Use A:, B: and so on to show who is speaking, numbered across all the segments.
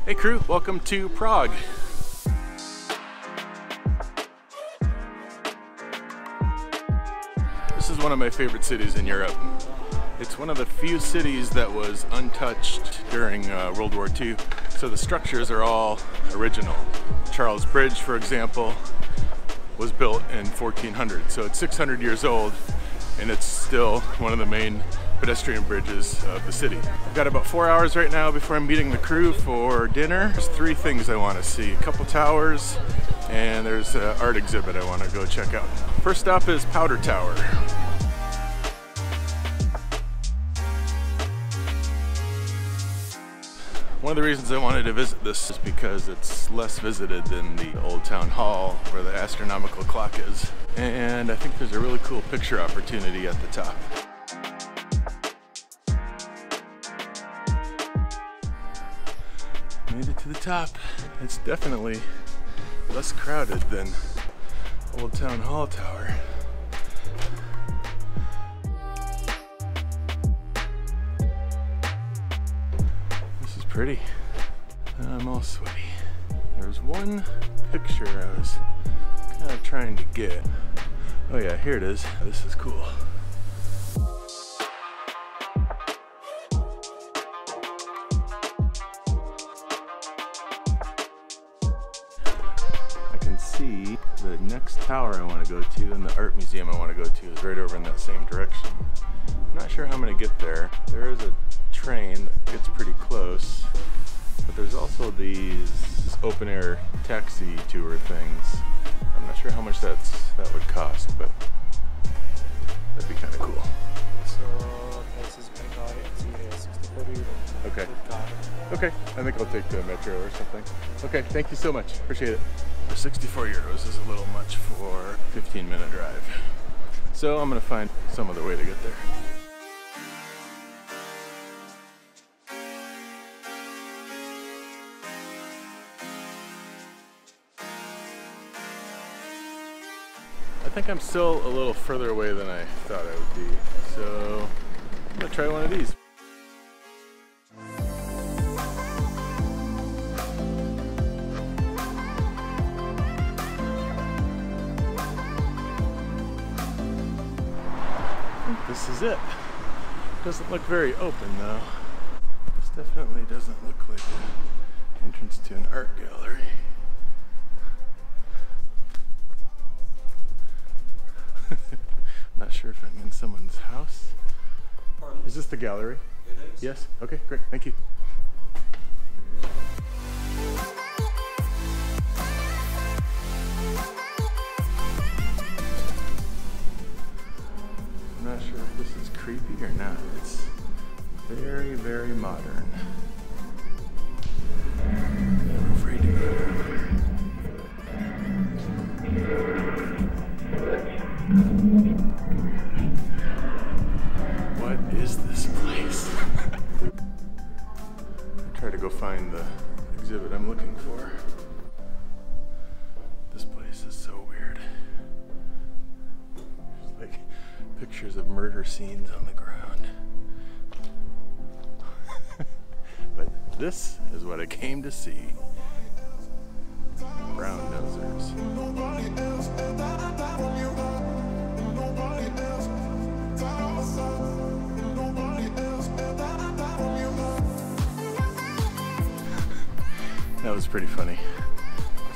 A: Hey crew, welcome to Prague. This is one of my favorite cities in Europe. It's one of the few cities that was untouched during World War II, so the structures are all original. Charles Bridge, for example, was built in 1400, so it's 600 years old, and it's still one of the main pedestrian bridges of the city. I've got about 4 hours right now before I'm meeting the crew for dinner. There's 3 things I want to see. A couple towers, and there's an art exhibit I want to go check out. First stop is Petrin Tower. One of the reasons I wanted to visit this is because it's less visited than the old town hall where the astronomical clock is. And I think there's a really cool picture opportunity at the top. Made it to the top. It's definitely less crowded than Old Town Hall Tower. This is pretty. I'm all sweaty. There's one picture I was kind of trying to get. Oh yeah, here it is. This is cool. See the next tower I want to go to and the art museum I want to go to is right over in that same direction. I'm not sure how I'm going to get there. There is a train that gets pretty close, but there's also these open air taxi tour things. I'm not sure how much that would cost, but that'd be kind of cool.
B: So prices per car is 64 euros.
A: Okay. Okay, I think I'll take the metro or something. Okay, thank you so much. Appreciate it. 64 euros is a little much for a 15-minute drive. So I'm gonna find some other way to get there. I think I'm still a little further away than I thought I would be. So I'm gonna try one of these. This is it. Doesn't look very open though. This definitely doesn't look like an entrance to an art gallery. Not sure if I'm in someone's house. Is this the gallery?
B: It is.
A: Yes? Okay, great. Thank you. I'm not sure if this is creepy or not. It's very, very modern. I'm afraid to go there. What is this place? I'll try to go find the exhibit I'm looking for. This place is so weird. There's like pictures of murder scenes on the ground. But this is what I came to see. Brown nosers. That was pretty funny.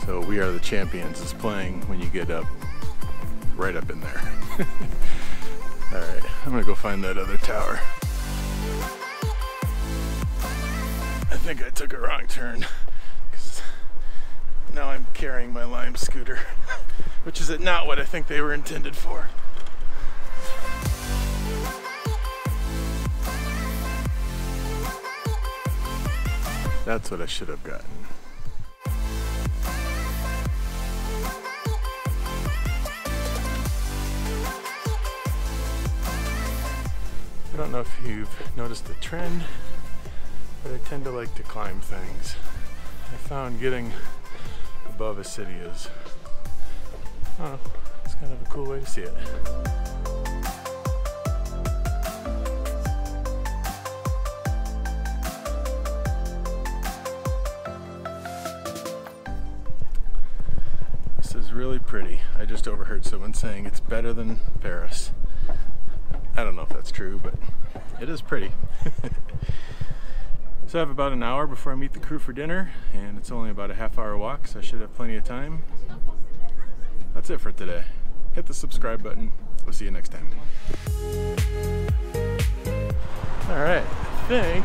A: So We Are the Champions is playing when you get up, right up in there. Alright, I'm gonna go find that other tower. I think I took a wrong turn, because now I'm carrying my Lime scooter, which is not what I think they were intended for. That's what I should have gotten. I don't know if you've noticed the trend, but I tend to like to climb things. I found getting above a city is, I don't know, it's kind of a cool way to see it. is really pretty. I just overheard someone saying it's better than Paris. I don't know if that's true, but it is pretty. So I have about an hour before I meet the crew for dinner, and it's only about a half-hour walk, so I should have plenty of time. That's it for today. Hit the subscribe button. We'll see you next time. Alright, I think